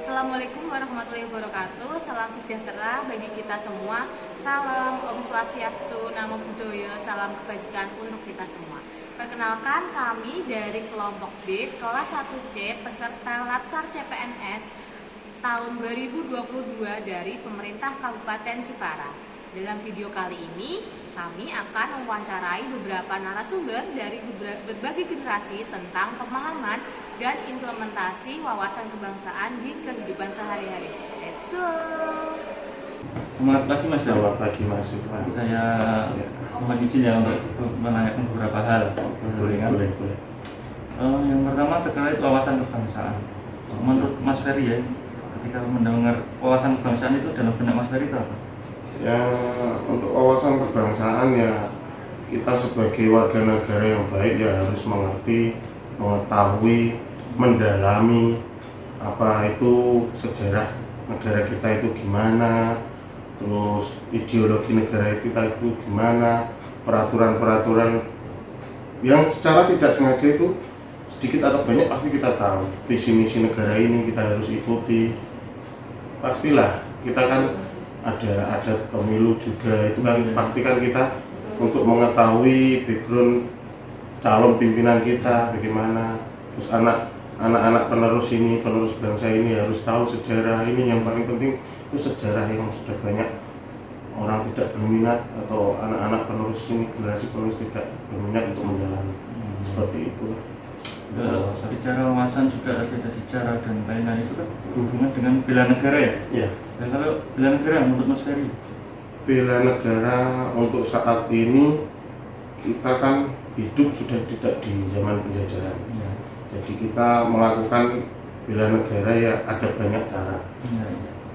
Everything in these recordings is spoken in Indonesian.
Assalamualaikum warahmatullahi wabarakatuh. Salam sejahtera bagi kita semua. Salam Om Swastiastu, Namo Buddhaya, salam kebajikan untuk kita semua. Perkenalkan, kami dari kelompok D kelas 1C peserta Latsar CPNS tahun 2022 dari pemerintah Kabupaten Jepara. Dalam video kali ini, kami akan mewawancarai beberapa narasumber dari berbagai generasi tentang pemahaman dan implementasi wawasan kebangsaan di kehidupan sehari-hari. Let's go! Selamat pagi Mas. Selamat pagi Mas. Saya mohon izin ya untuk menanyakan beberapa hal. Boleh kan? Boleh. Yang pertama terkait wawasan kebangsaan. Menurut Mas Ferry ya, ketika mendengar wawasan kebangsaan itu dalam benak Mas Ferry itu apa? Ya, untuk wawasan kebangsaan ya kita sebagai warga negara yang baik ya harus mengerti, mengetahui, mendalami apa itu sejarah negara kita itu gimana, terus ideologi negara kita itu gimana, peraturan-peraturan yang secara tidak sengaja itu sedikit atau banyak pasti kita tahu. Visi misi negara ini kita harus ikuti. Pastilah kita kan ada pemilu juga, itu kan pastikan kita untuk mengetahui background calon pimpinan kita bagaimana, terus anak-anak penerus bangsa ini harus tahu sejarah ini. Yang paling penting itu sejarah yang sudah banyak orang tidak berminat atau anak-anak penerus ini, generasi penerus tidak berminat untuk mendalami. Seperti itu. Secara wawasan juga ada sejarah dan lain-lain itu kan berhubungan dengan bela negara ya? Iya. Dan kalau bela negara menurut Mas Ferry? Bela negara untuk saat ini kita kan hidup sudah tidak di zaman penjajahan. Ya. Jadi kita melakukan bela negara ya ada banyak cara.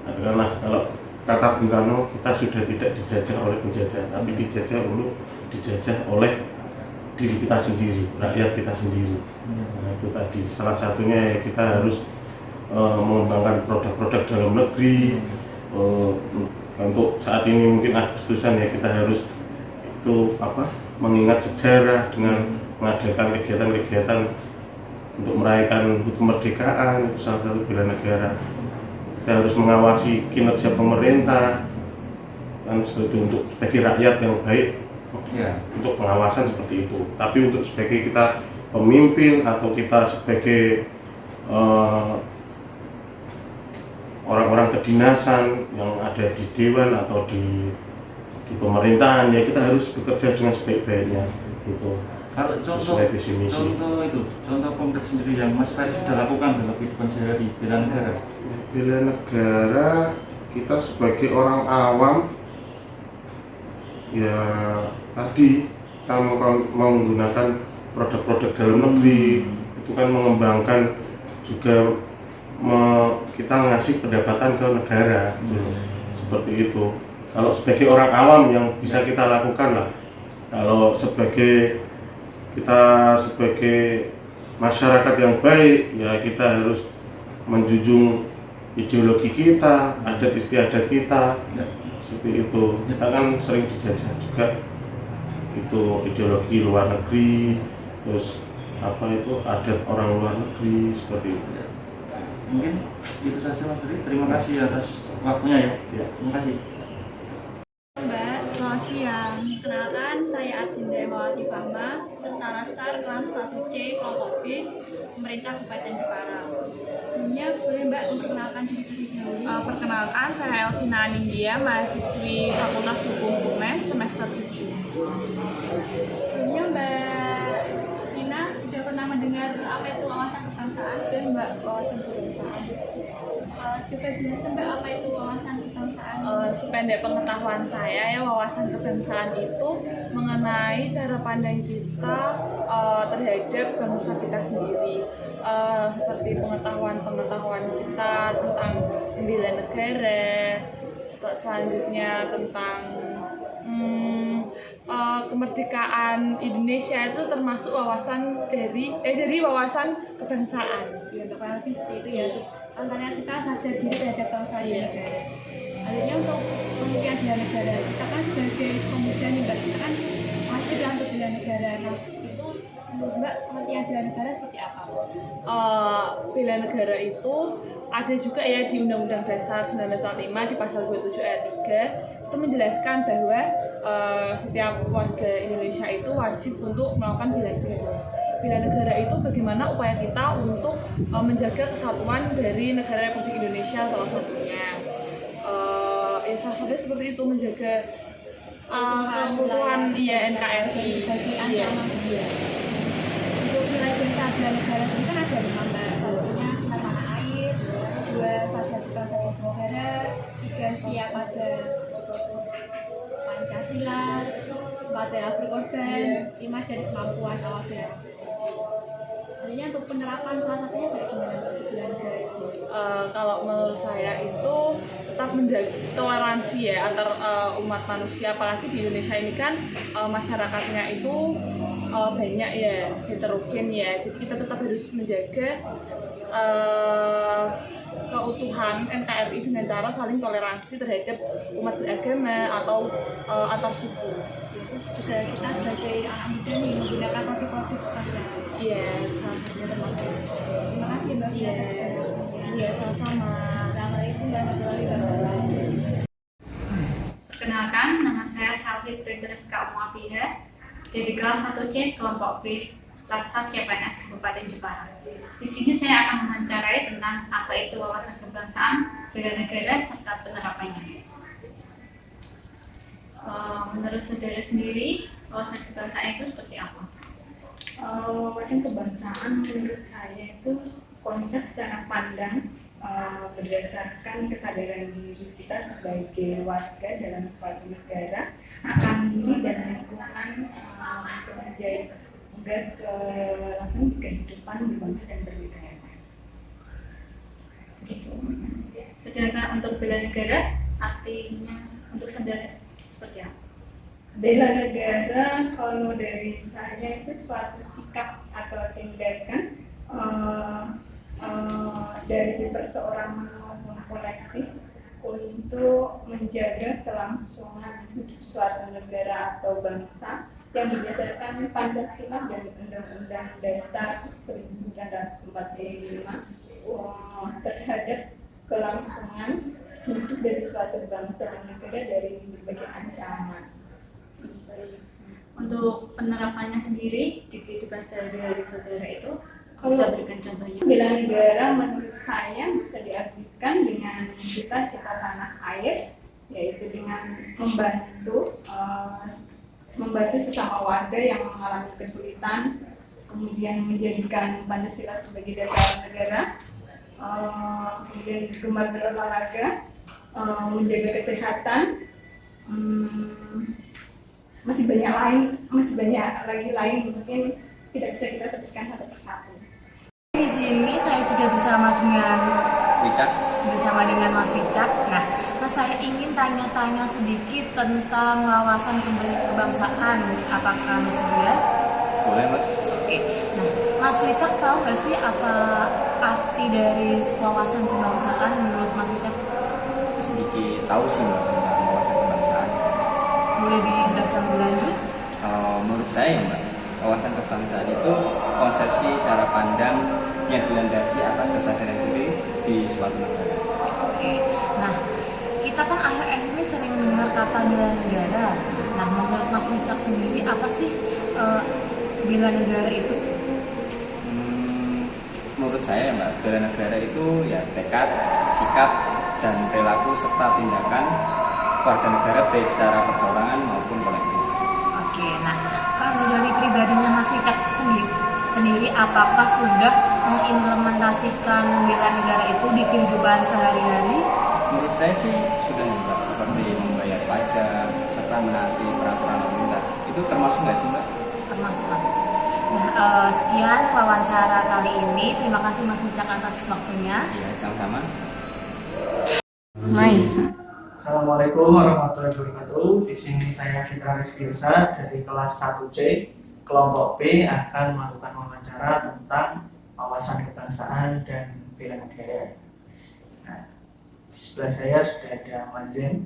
Katakanlah kalau kata Bung Karno, kita sudah tidak dijajah oleh penjajah, tapi dijajah oleh diri kita sendiri, rakyat kita sendiri. Nah, itu tadi salah satunya ya kita harus mengembangkan produk-produk dalam negeri. Untuk saat ini mungkin Agustusan ya kita harus mengingat sejarah dengan mengadakan kegiatan-kegiatan untuk merayakan HUT kemerdekaan, itu salah satu bela negara. Kita harus mengawasi kinerja pemerintah dan seperti untuk sebagai rakyat yang baik. Ya. Untuk pengawasan seperti itu. Tapi untuk sebagai kita pemimpin atau kita sebagai orang-orang kedinasan yang ada di dewan atau di pemerintahan ya kita harus bekerja dengan sebaik-baiknya gitu. Kalau Sesuai visi misi. Contoh konkret sendiri yang Mas Ferry sudah lakukan dalam kehidupan sehari-hari bela negara. Bela negara kita sebagai orang awam ya tadi kita menggunakan produk-produk dalam negeri, itu kan mengembangkan juga kita ngasih pendapatan ke negara gitu. Seperti itu. Kalau sebagai orang awam yang bisa kita lakukan lah. Kalau kita sebagai masyarakat yang baik ya kita harus menjunjung ideologi kita, adat istiadat kita. Seperti itu. Kita kan sering dijajah juga itu ideologi luar negeri, terus adat orang luar negeri seperti itu. Mungkin itu saja Mas Ferry. Terima kasih atas waktunya ya. Terima kasih. Mbak, selamat siang. Kenalkan, saya Adinda Emawati Fahma, peserta Latsar kelas 1C kelompok B, pemerintah Kabupaten Jepara. Sebelumnya boleh Mbak memperkenalkan diri terlebih dahulu? Perkenalkan, saya Elvina Anindya, mahasiswi Fakultas Hukum UNES semester 7. Sebelumnya Mbak Tina sudah pernah mendengar apa itu wawasan kebangsaan? Sudah Mbak, wawasan kebangsaan. Coba jelaskan Mbak apa itu wawasan kebangsaan? Sependek pengetahuan saya ya, wawasan kebangsaan itu mengenai cara pandang kita terhadap bangsa kita sendiri, seperti pengetahuan kita tentang bela negara, selanjutnya tentang kemerdekaan Indonesia itu termasuk wawasan dari wawasan kebangsaan. Ya, untuk lebih seperti itu ya. Antara kita sadar diri terhadap bangsa dan negara. Artinya untuk pengertian bela negara, kita kan sebagai pemuda nih Mbak, kita kan wajib lah untuk bela negara. Nah, itu Menurut Mbak, pengertian bela negara seperti apa? Bela negara itu ada juga ya di Undang-Undang Dasar 1945 di pasal 27 ayat 3 itu menjelaskan bahwa setiap warga Indonesia itu wajib untuk melakukan bela negara. Bela negara itu bagaimana upaya kita untuk menjaga kesatuan dari negara Republik Indonesia salah satunya. Ya salah satunya seperti itu, menjaga keutuhan NKRI. Bagi Iya. ancaman untuk nilai besar bela negara ini kan ada 5 Mbak. Satunya cinta tanah air, 2 sadar bangsa dan negara, 3 setia pada Pancasila, 4 rela berkorban, 5 dari kemampuan awal bela. Sebenarnya untuk penerapan salah satunya kayak gimana Mbak untuk bela negara itu? Kalau menurut saya itu tetap menjaga toleransi ya antar umat manusia, apalagi di Indonesia ini kan masyarakatnya itu banyak ya, heterogen ya, jadi kita tetap harus menjaga keutuhan NKRI dengan cara saling toleransi terhadap umat beragama atau antar suku. Terus juga kita sebagai anak muda nih menggunakan produk-produk karya. Iya, salah satunya termasuk. Terima kasih Mbak. Iya, iya sama-sama. Assalamualaikum warahmatullahi wabarakatuh. Perkenalkan, nama saya Salvi Tritriska Umuapiha dari kelas 1C kelompok B Latsar CPNS Kabupaten Jepara. Di sini saya akan mewawancarai tentang apa itu wawasan kebangsaan, bela negara, serta penerapannya. Menurut saudara sendiri, wawasan kebangsaan itu seperti apa? Wawasan kebangsaan menurut saya itu konsep cara pandang berdasarkan kesadaran diri kita sebagai warga dalam suatu negara akan diri dan lingkungan untuk menjadi langsung kehidupan berbangsa dan bernegara. Begitu. Sedangkan untuk bela negara, artinya untuk saudara seperti apa? Bela negara kalau dari saya itu suatu sikap atau tindakan dari perseorangan maupun kolektif untuk menjaga kelangsungan hidup suatu negara atau bangsa yang berdasarkan Pancasila dan Undang-Undang Dasar 1945 terhadap kelangsungan hidup dari suatu bangsa dan negara dari berbagai ancaman. Untuk penerapannya sendiri di kehidupan sehari-hari saudara itu bisa berikan contohnya? Bela negara menurut saya bisa diartikan dengan kita cipta tanah air, yaitu dengan membantu sesama warga yang mengalami kesulitan, kemudian menjadikan Pancasila sebagai dasar negara, kemudian gemar berolahraga, menjaga kesehatan, masih banyak lagi mungkin tidak bisa kita sebutkan satu persatu. Di sini saya juga bersama dengan Mas Wicak. Nah, saya ingin tanya-tanya sedikit tentang wawasan kebangsaan. Apakah Mas Buya? Boleh, Mbak. Oke. Nah, Mas Wicak tahu nggak sih apa arti dari wawasan kebangsaan menurut Mas Wicak? Sedikit tahu sih, Mbak, tentang wawasan kebangsaan. Boleh dijelaskan lebih lanjut? Menurut saya, Mbak, wawasan kebangsaan itu konsepsi cara pandang yang dilandasi atas kesadaran diri di suatu negara. Oke. Nah, kita kan akhir-akhir ini sering dengar kata bela negara. Nah, menurut Mas Wicak sendiri apa sih bela negara itu? Menurut saya, Mbak, bela negara itu ya tekad, sikap, dan perilaku serta tindakan warga negara baik secara perseorangan maupun kolektif. Oke, nah kalau dari pribadinya Mas Wicak sendiri apakah sudah mengimplementasikan bela negara itu di kehidupan sehari-hari? Menurut saya sih sudah, Mbak, seperti membayar pajak serta menaati peraturan lalu lintas. Itu termasuk nggak sih, Mbak? Termasuk Mas. Nah, sekian wawancara kali ini. Terima kasih Mas Wicak atas waktunya. Iya, sama-sama. Assalamualaikum warahmatullahi wabarakatuh. Di sini saya Fitra Rizky Irsad dari kelas 1C kelompok B akan melakukan wawancara tentang wawasan kebangsaan dan bela negara. Nah, di sebelah saya sudah ada Mazin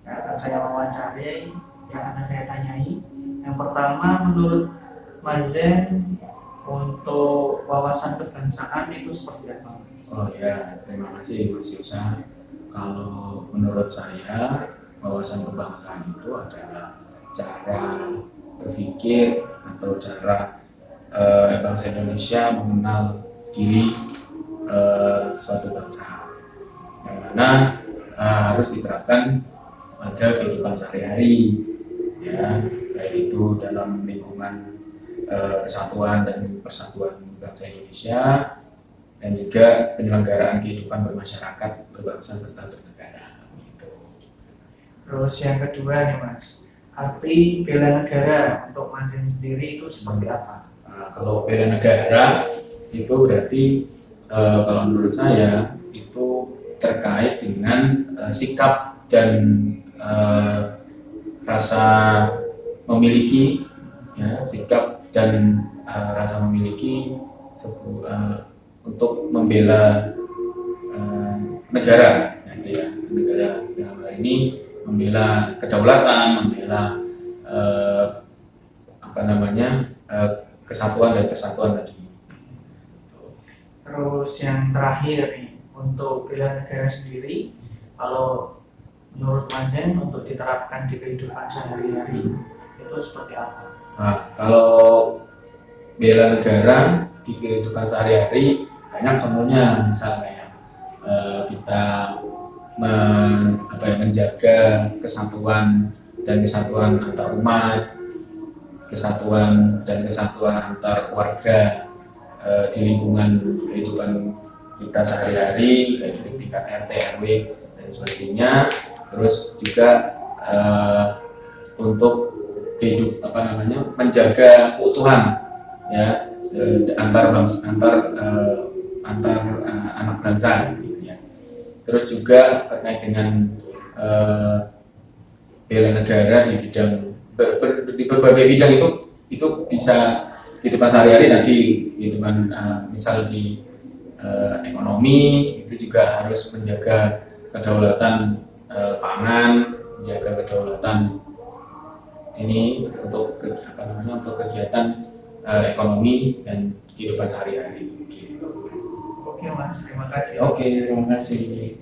yang akan saya wawancari, yang akan saya tanyai. Yang pertama, menurut Mazen, untuk wawasan kebangsaan itu seperti apa? Oh ya, terima kasih Mas Yusa. Kalau menurut saya, wawasan kebangsaan itu adalah cara berpikir atau cara bangsa Indonesia mengenal diri suatu bangsa, yang mana harus diterapkan pada kehidupan sehari-hari, ya, baik itu dalam lingkungan kesatuan dan persatuan bangsa Indonesia, dan juga penyelenggaraan kehidupan bermasyarakat, berbangsa serta bernegara. Terus yang kedua nih Mas, arti bela negara untuk Mazen sendiri itu seperti apa? Nah, kalau bela negara itu berarti kalau menurut saya itu terkait dengan sikap dan rasa memiliki, ya, sikap dan rasa memiliki untuk membela negara, gitu ya. Negara dalam hal ini membela kedaulatan, membela kesatuan dan persatuan tadi. Terus yang terakhir nih, untuk bela negara sendiri, kalau menurut Mazen untuk diterapkan di kehidupan sehari-hari itu seperti apa? Nah, kalau bela negara di kehidupan sehari-hari banyak contohnya, misalnya kita menjaga kesatuan dan kesatuan antar umat, kesatuan dan kesatuan antar warga di lingkungan kehidupan kita sehari-hari, baik itu tingkat RT, RW dan sebagainya. Terus juga untuk menjaga keutuhan, ya, antar anak bangsa, gitu ya. Terus juga terkait dengan bela negara di bidang di berbagai bidang, itu bisa kehidupan sehari-hari tadi, kehidupan misal di ekonomi itu juga harus menjaga kedaulatan pangan, menjaga kedaulatan ini untuk kegiatan ekonomi dan kehidupan sehari-hari, gitu. Oke Mas, terima kasih. Oke, terima kasih.